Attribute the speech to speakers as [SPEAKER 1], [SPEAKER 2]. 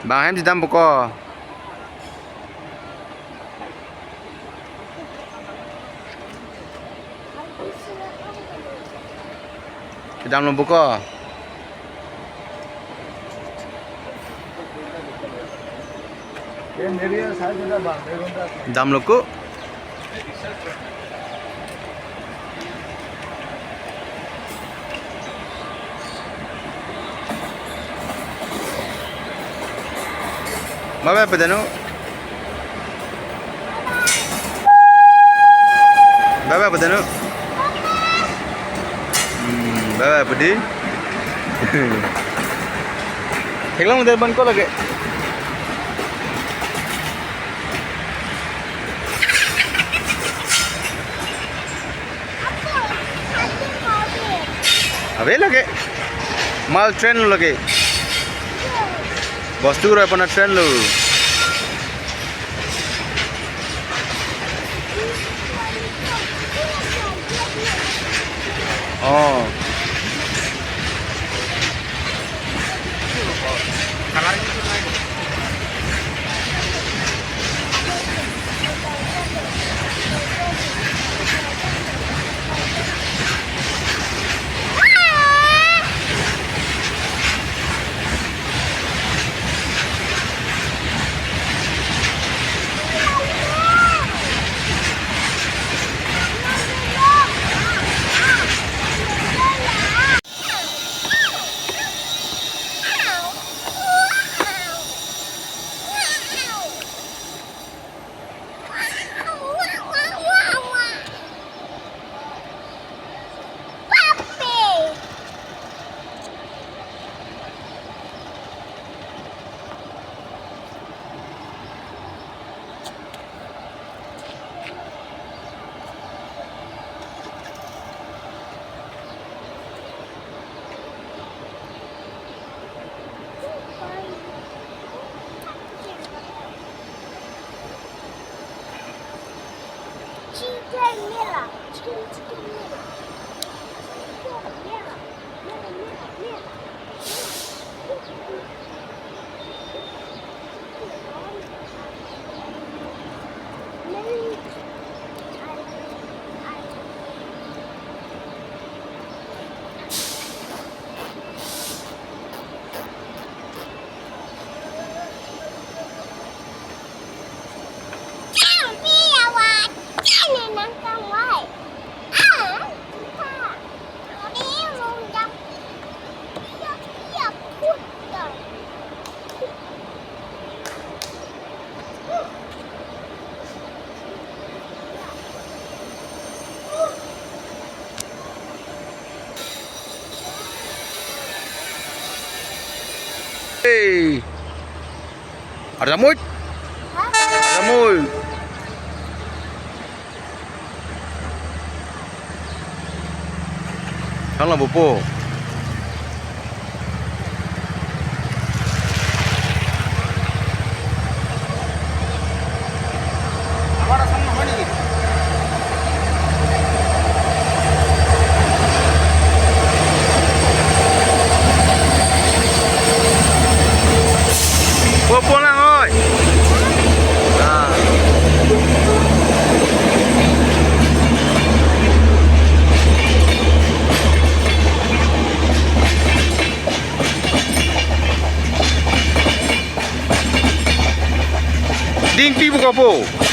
[SPEAKER 1] Bang em thì đâm buko. Thì đâm luôn buko. Đâm luôn cô. Bye bye pedano. Bye bye pedano. Bye bye pedi. Theklang udah ban ko lagi. Abe lagi. Mal train lagi. Bostu ro apna train lo. Oh. Hey. Ada mui. Ada mui. Thằng là bố bố. Bố bố lang ơi. À. Ding pi buka po.